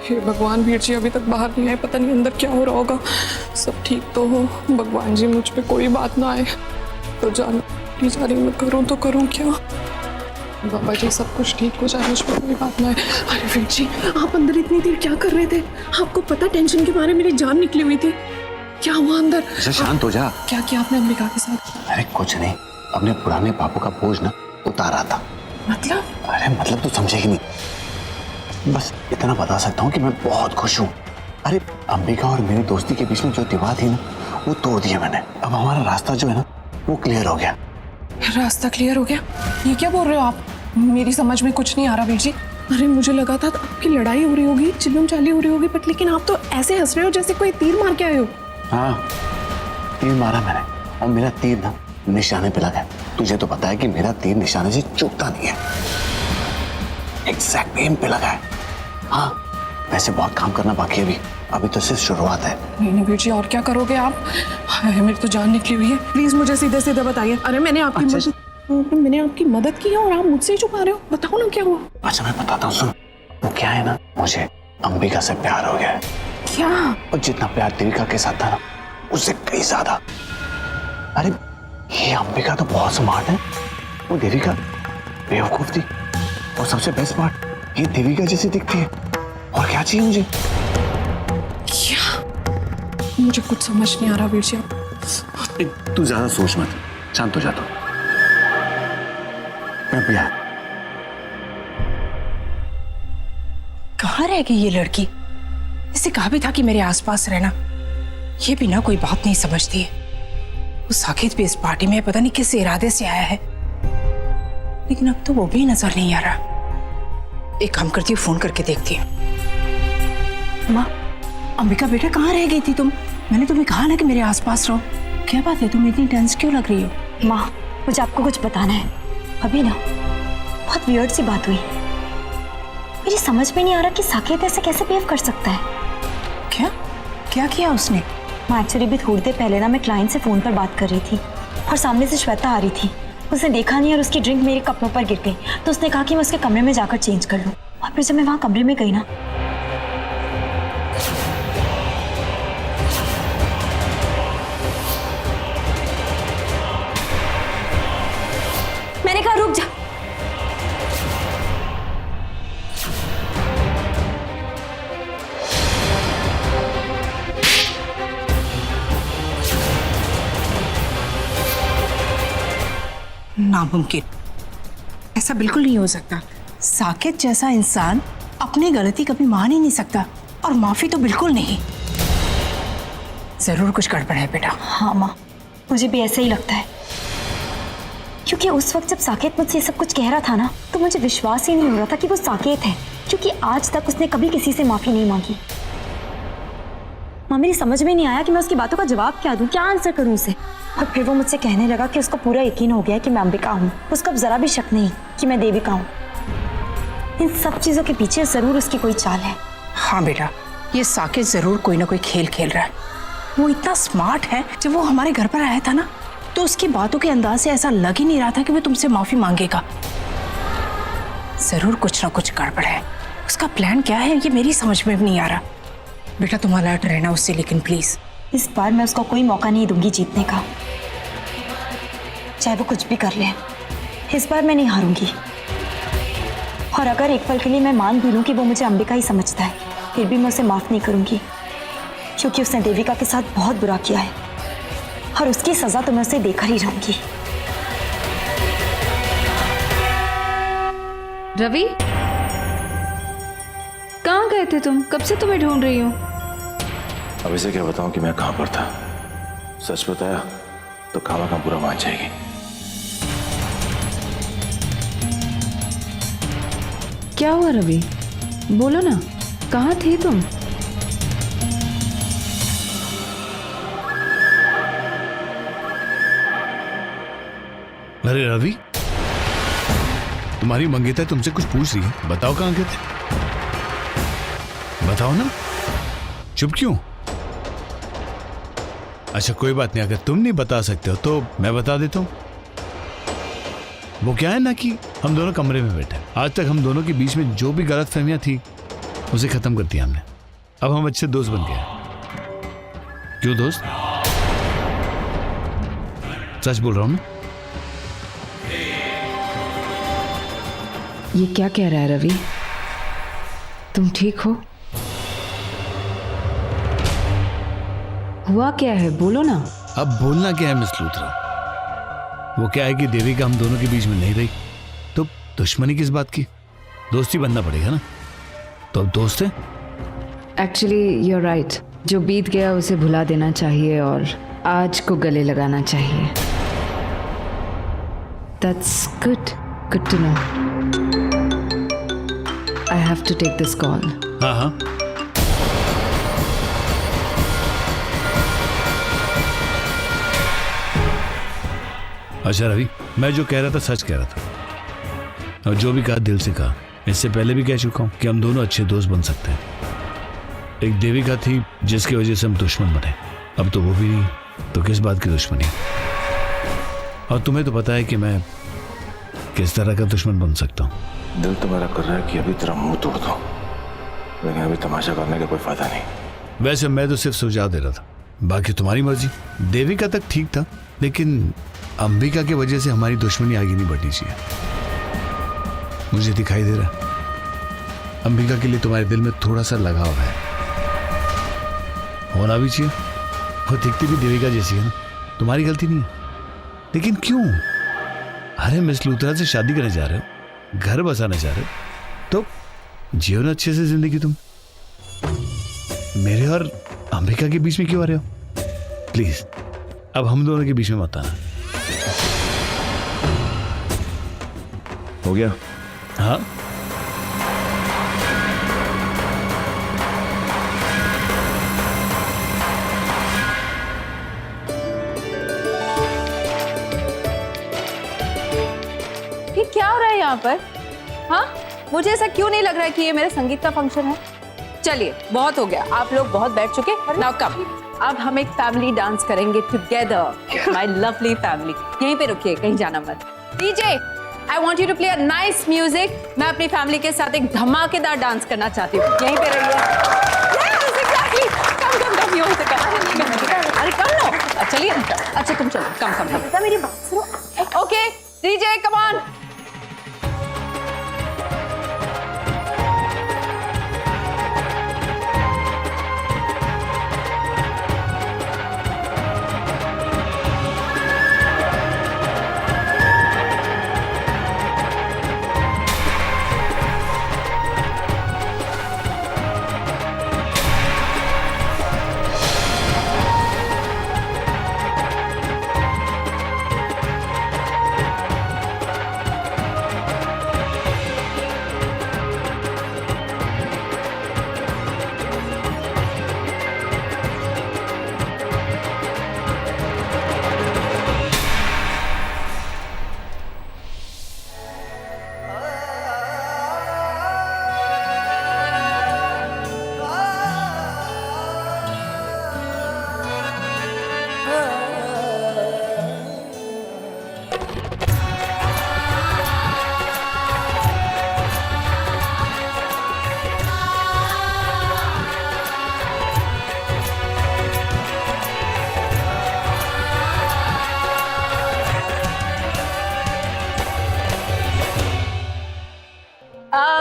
हे भगवान, वीर जी अभी तक बाहर नहीं आए, पता नहीं अंदर क्या हो रहा होगा। सब ठीक तो हो भगवान जी, मुझ पे कोई बात ना आए तो जान प्लीज। अरे मैं करूँ तो करूँ क्या? बाबा जी सब कुछ ठीक हो जाए, मुझ पे कोई बात ना आए। अरे वीर जी आप अंदर इतनी देर क्या कर रहे थे? आपको पता टेंशन के मारे मेरी जान निकली हुई थी। क्या हुआ अंदर? शांत हो जा। क्या किया आपने अंबिका के साथ? अरे कुछ नहीं, अपने पुराने पापों का बोझ ना उतारा था। मतलब? अरे मतलब तू समझेगी नहीं, बस इतना बता सकता हूँ कि मैं बहुत खुश हूँ। अरे अंबिका और मेरी दोस्ती के बीच में जो दीवार थी ना, वो तोड़ दिया मैंने। अब हमारा रास्ता जो है ना, वो क्लियर हो गया। रास्ता क्लियर हो गया? ये क्या बोल रहे हो आप? मेरी समझ में कुछ नहीं आ रहा वीर जी। अरे मुझे लगा था आपकी लड़ाई हो रही होगी, चिल्लम चाली हो रही होगी, बट लेकिन आप तो ऐसे हंस रहे हो जैसे कोई तीर मार के आए हो। हाँ, तीर मारा मैंने और मेरा तीर ना निशाने पे लगा। तुझे तो पता है कि मेरा तीर निशाने से चूकता नहीं है, एग्जैक्ट एम पे लगा है। हाँ, वैसे बहुत काम करना बाकी है अभी तो सिर्फ शुरुआत है। नहीं वीर जी, और क्या करोगे आप? हाय, मेरी तो जान निकली हुई है। प्लीज मुझे सीधे सीधे बताइए। अरे मैंने आपकी मदद की है और आप मुझसे ही छुपा रहे हो। बताओ ना क्या हुआ? अच्छा मैं बताता हूँ, सुन। वो क्या है ना, मुझे अंबिका से प्यार हो गया है। क्या? और जितना प्यार देविका के साथ था ना, उससे कई ज्यादा। अरे ये अंबिका तो बहुत स्मार्ट है, वो देविका बेवकूफ थी। और सबसे बेस्ट पार्ट, ये देविका जैसी दिखती है। और क्या चाहिए मुझे? क्या? मुझे कुछ समझ नहीं आ रहा वीर जी। तू ज्यादा सोच मत, शांत हो जा तू। मैं पिया। कहाँ रह गई ये लड़की? इसे कहा भी था कि मेरे आसपास रहना। ये भी ना कोई बात नहीं समझती है। वो साकेत भी इस पार्टी में पता नहीं किस इरादे से आया है, लेकिन अब तो वो भी नजर नहीं आ रहा। एक काम करती हूँ, फोन करके देखती हूँ। माँ, अंबिका बेटा कहाँ रह गई थी तुम? मैंने तुम्हें कहा ना कि मेरे आसपास रहो। क्या बात है, तुम इतनी टेंस क्यों लग रही हो? माँ, मुझे आपको कुछ बताना है। अभी ना बहुत वियर्ड सी बात हुई। मेरी समझ में नहीं आ रहा कि साकेत ऐसे कैसे बिहेव कर सकता है। क्या क्या किया उसने? मैं एक्चुअली भी थोड़ी देर पहले ना मैं क्लाइंट से फोन पर बात कर रही थी और सामने से श्वेता आ रही थी। उसने देखा नहीं और उसकी ड्रिंक मेरे कपड़ों पर गिर गई, तो उसने कहा कि मैं उसके कमरे में जाकर चेंज कर लूँ। और फिर जब मैं वहाँ कमरे में गई ना, मैंने कहा रुक जा। नामुमकिन, ऐसा बिल्कुल नहीं हो सकता। साकेत जैसा इंसान अपनी गलती कभी मान ही नहीं सकता, और माफी तो बिल्कुल नहीं। जरूर कुछ गड़बड़ है बेटा। हाँ माँ, मुझे भी ऐसा ही लगता है, क्योंकि उस वक्त जब साकेत मुझसे सब कुछ कह रहा था ना, तो मुझे विश्वास ही नहीं हो रहा था कि वो साकेत है, क्योंकि आज तक उसने कभी किसी से माफी नहीं मांगी। माँ, मेरी समझ में नहीं आया कि मैं उसकी बातों का जवाब क्या दूं, क्या आंसर करूं उसे। और फिर वो मुझसे कहने लगा कि उसको पूरा यकीन हो गया कि मैं अंबिका हूँ, उसको अब जरा भी शक नहीं कि मैं देविका हूँ। इन सब चीजों के पीछे जरूर उसकी कोई चाल है। हाँ बेटा, ये साकेत जरूर कोई ना कोई खेल खेल रहा है। वो इतना स्मार्ट है, जब वो हमारे घर पर आया था ना, तो उसकी बातों के अंदाज से ऐसा लग ही नहीं रहा था कि वो तुमसे माफी मांगेगा। जरूर कुछ ना कुछ गड़बड़ है। उसका प्लान क्या है ये मेरी समझ में भी नहीं आ रहा। बेटा तुम अलर्ट रहना उससे, लेकिन प्लीज। इस बार मैं उसको कोई मौका नहीं दूंगी जीतने का, चाहे वो कुछ भी कर ले। इस बार मैं नहीं हारूंगी। और अगर एक पल के लिए मैं मान भी लूं कि वो मुझे अंबिका ही समझता है, फिर भी मैं उसे माफ नहीं करूंगी, क्योंकि उसने देविका के साथ बहुत बुरा किया है और उसकी सजा तो मैं उसे देकर ही रहूंगी। रवि, कहाँ गए थे तुम? कब से तुम्हें ढूंढ रही हूँ। अब इसे क्या बताऊं कि मैं कहां पर था? सच बताया तो खामा का पूरा मान जाएगी। क्या हुआ रवि, बोलो ना, कहाँ थे तुम? अरे रवि, तुम्हारी मंगेता तुमसे कुछ पूछ रही है, बताओ कहाँ गए थे? बताओ ना, चुप क्यों? अच्छा कोई बात नहीं, अगर तुम नहीं बता सकते हो तो मैं बता देता हूँ। वो क्या है ना कि हम दोनों कमरे में बैठे, आज तक हम दोनों के बीच में जो भी गलतफहमियां थी उसे खत्म कर दिया हमने। अब हम अच्छे दोस्त बन गए। क्यों दोस्त? सच बोल रहा हूं ना? ये क्या कह रहा है रवि? तुम ठीक हो? हुआ क्या है, बोलो ना। अब बोलना क्या है मिस लूथरा? वो क्या है कि देविका हम दोनों के बीच में नहीं रही, तो दुश्मनी किस बात की? दोस्ती बनना पड़ेगा ना। तो अब दोस्त है। एक्चुअली यू आर राइट, जो बीत गया उसे भुला देना चाहिए और आज को गले लगाना चाहिए। That's good, good to know. I have to take this call. हाँ हाँ, अच्छा रवि, मैं जो कह रहा था सच कह रहा था, और जो भी कहा दिल से कहा। इससे पहले भी कह चुका हूं कि हम दोनों अच्छे दोस्त बन सकते हैं। एक देविका थी जिसकी वजह से हम दुश्मन बने, अब तो वो भी नहीं, तो किस बात की दुश्मनी? और तुम्हें तो पता है कि मैं किस तरह का दुश्मन बन सकता हूँ। दिल तो मेरा कर रहा है कि अभी तेरा मुंह तोड़ दो, लेकिन अभी तमाशा करने का कोई फायदा नहीं। वैसे मैं तो सिर्फ सुझाव दे रहा था, बाकी तुम्हारी मर्जी। देविका तक ठीक था, लेकिन अंबिका की वजह से हमारी दुश्मनी आगे नहीं बढ़नी चाहिए। मुझे दिखाई दे रहा है अंबिका के लिए तुम्हारे दिल में थोड़ा सा लगाव है, होना भी चाहिए। वो दिखती भी देविका जैसी है ना, तुम्हारी गलती नहीं है। लेकिन क्यों? अरे मिस लूथरा से शादी करने जा रहे हो, घर बसाने जा रहे हो, तो जियो ना अच्छे से जिंदगी। तुम मेरे और अंबिका के बीच में क्यों आ रहे हो? प्लीज अब हम दोनों के बीच में मत आना। हो गया? हाँ, ये क्या हो रहा है यहाँ पर? हाँ, मुझे ऐसा क्यों नहीं लग रहा है कि ये मेरे संगीत का फंक्शन है। चलिए, बहुत हो गया, आप लोग बहुत बैठ चुके। नाउ कम, अब हम एक फैमिली डांस करेंगे टुगेदर, माय लवली फैमिली। यहीं पे रुकिए, कहीं जाना मत। DJ, I want you to play a nice music. मैं अपनी फैमिली के साथ एक धमाकेदार डांस करना चाहती हूँ। यहीं पे रहिए। अरे कर लो, चलिए। अच्छा तुम चलो, कम। मेरी बात सुनो। Okay DJ, come on.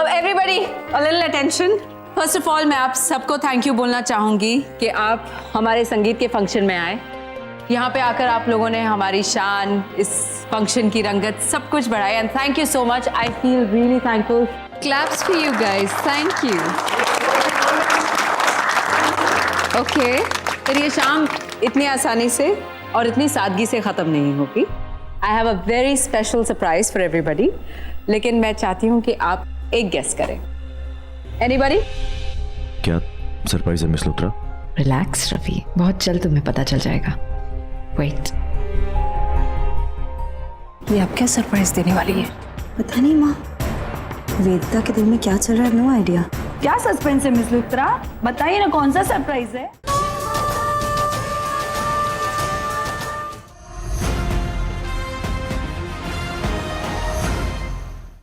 Everybody a little attention. First of all मैं आप सबको थैंक यू बोलना चाहूंगी कि आप हमारे संगीत के फंक्शन में आए। यहाँ पे आकर आप लोगों ने हमारी शान, इस फंक्शन की रंगत सब कुछ बढ़ाई, and thank you so much. I feel really thankful. Claps for you guys, thank you. Okay, फिर ये शाम इतनी आसानी से और इतनी सादगी से ख़त्म नहीं होगी। I have a very special surprise for everybody, लेकिन मैं चाहती हूँ कि आप एक गेस करें। एनीबॉडी? क्या सरप्राइज है मिस लूथरा? रिलैक्स रवि, बहुत जल्द तुम्हें पता चल जाएगा। वेट, ये आप क्या सरप्राइज देने वाली है? पता नहीं माँ, वेदिता के दिल में क्या चल रहा है, नो आइडिया। क्या सस्पेंस है मिस लूथरा? बताइए ना, कौन सा सरप्राइज है?